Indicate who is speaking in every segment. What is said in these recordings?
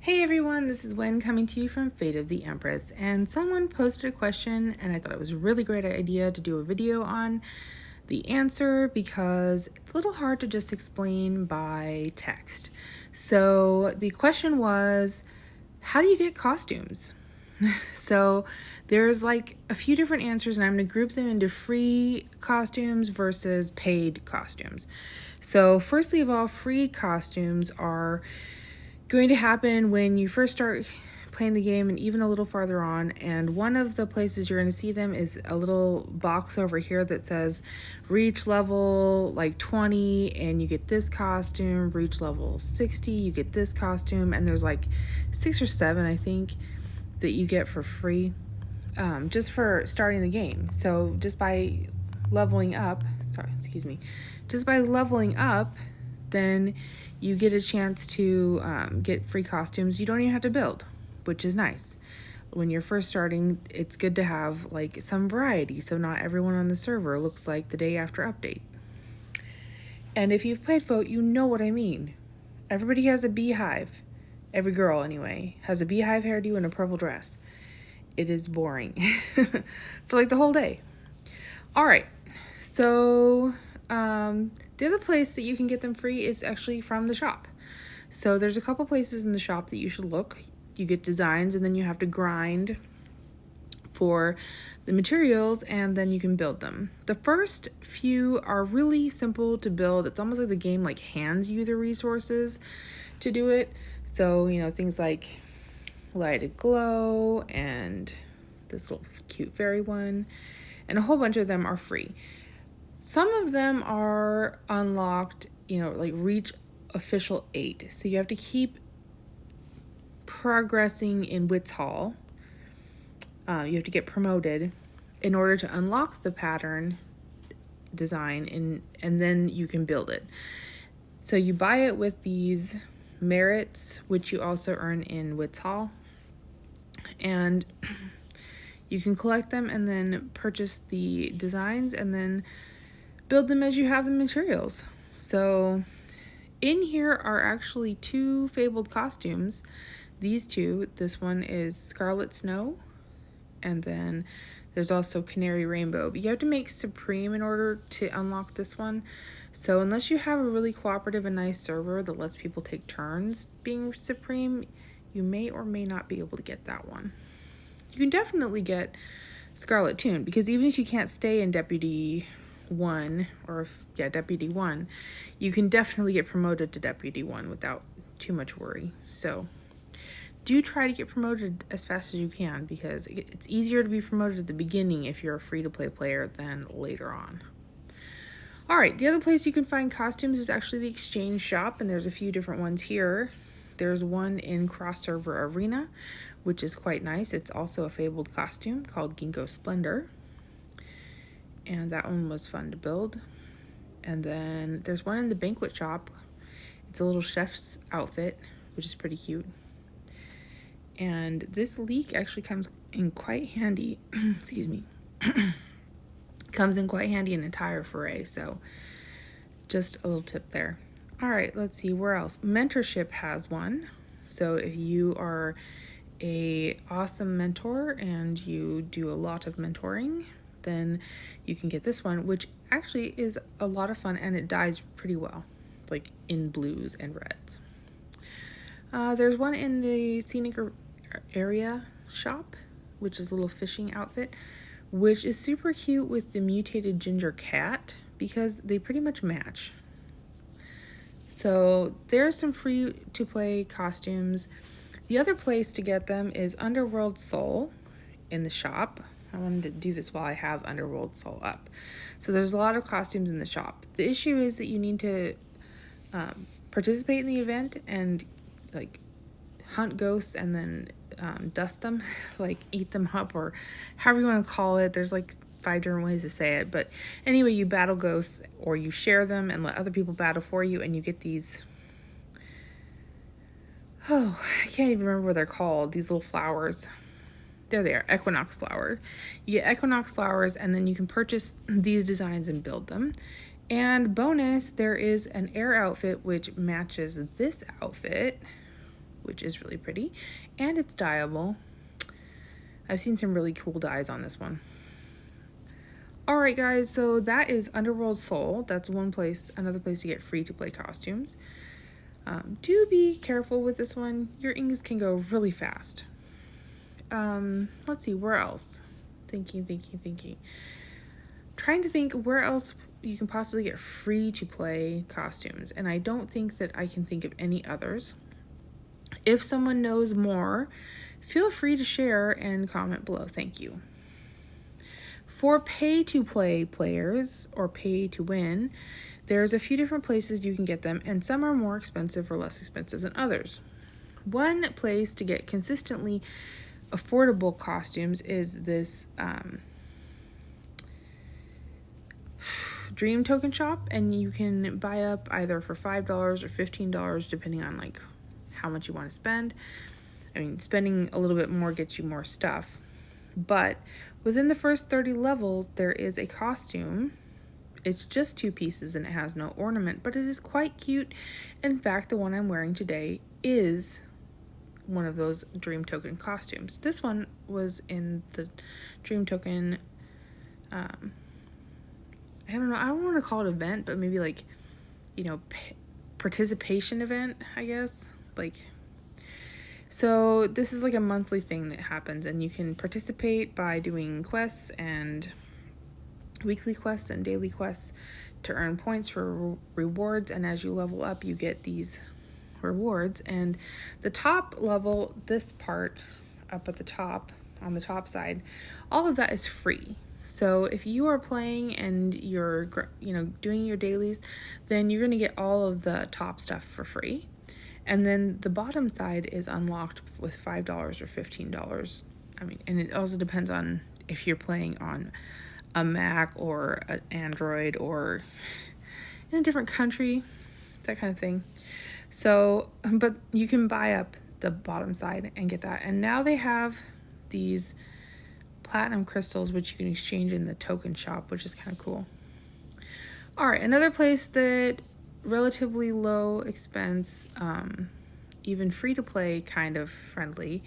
Speaker 1: Hey everyone, this is Wen coming to you from Fate of the Empress, and someone posted a question and I thought it was a really great idea to do a video on the answer because it's a little hard to just explain by text. So the question was, how do you get costumes? So there's like a few different answers and I'm going to group them into free costumes versus paid costumes. So firstly of all, free costumes are going to happen when you first start playing the game and even a little farther on, and one of the places you're going to see them is a little box over here that says reach level like 20 and you get this costume, reach level 60 you get this costume, and there's like 6 or 7 I think that you get for free just for starting the game. So just by leveling up, then you get a chance to get free costumes. You don't even have to build, which is nice. When you're first starting, it's good to have like some variety, so not everyone on the server looks like the day after update. And if you've played Vote, you know what I mean. Everybody has a beehive. Every girl, anyway, has a beehive hairdo and a purple dress. It is boring for like the whole day. All right, so the other place that you can get them free is actually from the shop. So there's a couple places in the shop that you should look. You get designs and then you have to grind for the materials and then you can build them. The first few are really simple to build. It's almost like the game like hands you the resources to do it. So, you know, things like lighted glow and this little cute fairy one, and a whole bunch of them are free. Some of them are unlocked, you know, like reach official 8. So you have to keep progressing in Wits Hall. You have to get promoted in order to unlock the pattern design, and then you can build it. So you buy it with these merits, which you also earn in Wits Hall. And you can collect them and then purchase the designs and then build them as you have the materials. So in here are actually 2 fabled costumes. These 2, this one is Scarlet Snow, and then there's also Canary Rainbow. But you have to make Supreme in order to unlock this one. So unless you have a really cooperative and nice server that lets people take turns being Supreme, you may or may not be able to get that one. You can definitely get Scarlet Tune, because even if you can't stay in Deputy 1, Deputy 1, you can definitely get promoted to Deputy 1 without too much worry. So do try to get promoted as fast as you can, because it's easier to be promoted at the beginning if you're a free-to-play player than later on. All right, the other place you can find costumes is actually the exchange shop, and there's a few different ones here. There's one in Cross Server Arena, which is quite nice. It's also a fabled costume called Ginkgo Splendor, and that one was fun to build. And then there's one in the banquet shop. It's a little chef's outfit, which is pretty cute. And this leek actually comes in quite handy. Excuse me. Comes in quite handy in Attire Forray, so just a little tip there. All right, let's see where else. Mentorship has one. So if you are a awesome mentor and you do a lot of mentoring, then you can get this one, which actually is a lot of fun and it dyes pretty well, like in blues and reds. There's one in the scenic area shop, which is a little fishing outfit, which is super cute with the mutated ginger cat because they pretty much match. So there's some free to play costumes. The other place to get them is Underworld Soul in the shop. I wanted to do this while I have Underworld Soul up. So there's a lot of costumes in the shop. The issue is that you need to participate in the event and like hunt ghosts and then dust them, like eat them up, or however you want to call it. There's like 5 different ways to say it, but anyway, you battle ghosts or you share them and let other people battle for you, and you get these, oh, I can't even remember what they're called, these little flowers. There they are, equinox flower. You get equinox flowers and then you can purchase these designs and build them. And bonus, there is an air outfit which matches this outfit, which is really pretty, and it's dyeable. I've seen some really cool dyes on this one. Alright guys, so that is Underworld Soul. That's one place, another place to get free to play costumes. Do be careful with this one. Your inks can go really fast. Let's see, where else? Thinking. Trying to think where else you can possibly get free to play costumes, and I don't think that I can think of any others. If someone knows more, feel free to share and comment below. Thank you. For pay to play players or pay to win, there's a few different places you can get them, and some are more expensive or less expensive than others. One place to get consistently affordable costumes is this Dream Token Shop, and you can buy up either for $5 or $15 depending on like how much you want to spend. I mean, spending a little bit more gets you more stuff, but within the first 30 levels there is a costume. It's just 2 pieces and it has no ornament, but it is quite cute. In fact, the one I'm wearing today is one of those Dream Token costumes. This one was in the Dream Token, I don't know, I don't want to call it event, but maybe like, you know, participation event, I guess. Like, so this is like a monthly thing that happens, and you can participate by doing quests and weekly quests and daily quests to earn points for rewards, and as you level up you get these rewards. And the top level, this part up at the top on the top side, all of that is free. So if you are playing and you're, you know, doing your dailies, then you're going to get all of the top stuff for free. And then the bottom side is unlocked with $5 or $15. I mean, and it also depends on if you're playing on a Mac or an Android or in a different country, that kind of thing. So, but you can buy up the bottom side and get that. And now they have these platinum crystals, which you can exchange in the token shop, which is kind of cool. All right, another place that relatively low expense, even free to play, kind of friendly.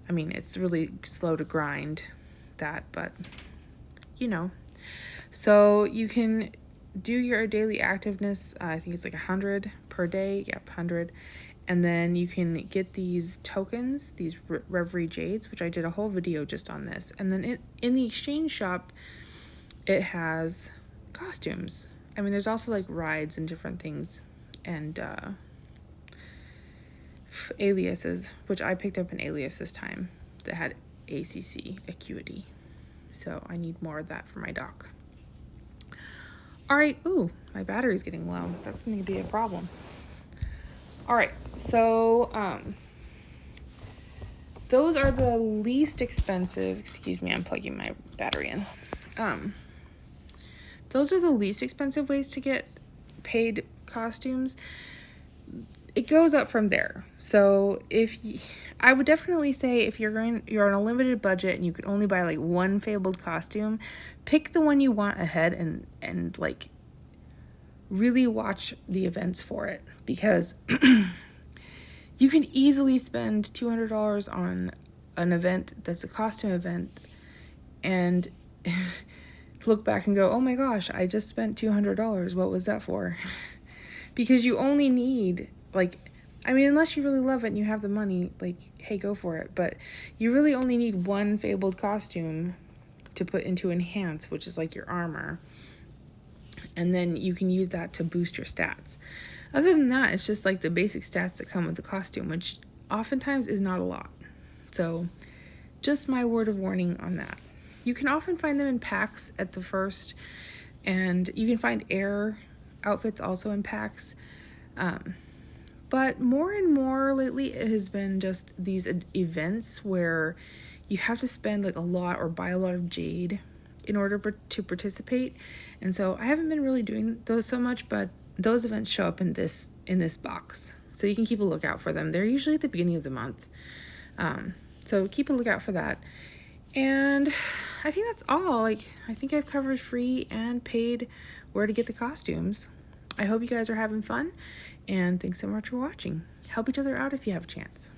Speaker 1: I mean, it's really slow to grind that, but you know. So you can do your daily activeness, I think it's like 100 per day, yep, 100. And then you can get these tokens, these Reverie Jades, which I did a whole video just on this. And then in the exchange shop, it has costumes. I mean, there's also like rides and different things, and aliases, which I picked up an alias this time that had ACC, acuity. So I need more of that for my dock. All right, ooh, my battery's getting low. That's going to be a problem. All right, so those are the least expensive. Excuse me, I'm plugging my battery in. Those are the least expensive ways to get paid costumes. It goes up from there. So I would definitely say if you're on a limited budget and you can only buy like one fabled costume, pick the one you want ahead and like really watch the events for it, because you can easily spend $200 on an event that's a costume event and look back and go, oh my gosh, I just spent $200. What was that for? Because you only need, like, I mean, unless you really love it and you have the money, like, hey, go for it. But you really only need one fabled costume to put into Enhance, which is like your armor. And then you can use that to boost your stats. Other than that, it's just like the basic stats that come with the costume, which oftentimes is not a lot. So just my word of warning on that. You can often find them in packs at the first, and you can find air outfits also in packs. But more and more lately, it has been just these events where you have to spend like a lot or buy a lot of jade in order to participate. And so I haven't been really doing those so much, but those events show up in this box. So you can keep a lookout for them. They're usually at the beginning of the month. So keep a lookout for that. And I think that's all. Like, I think I've covered free and paid where to get the costumes. I hope you guys are having fun, and thanks so much for watching. help each other out if you have a chance.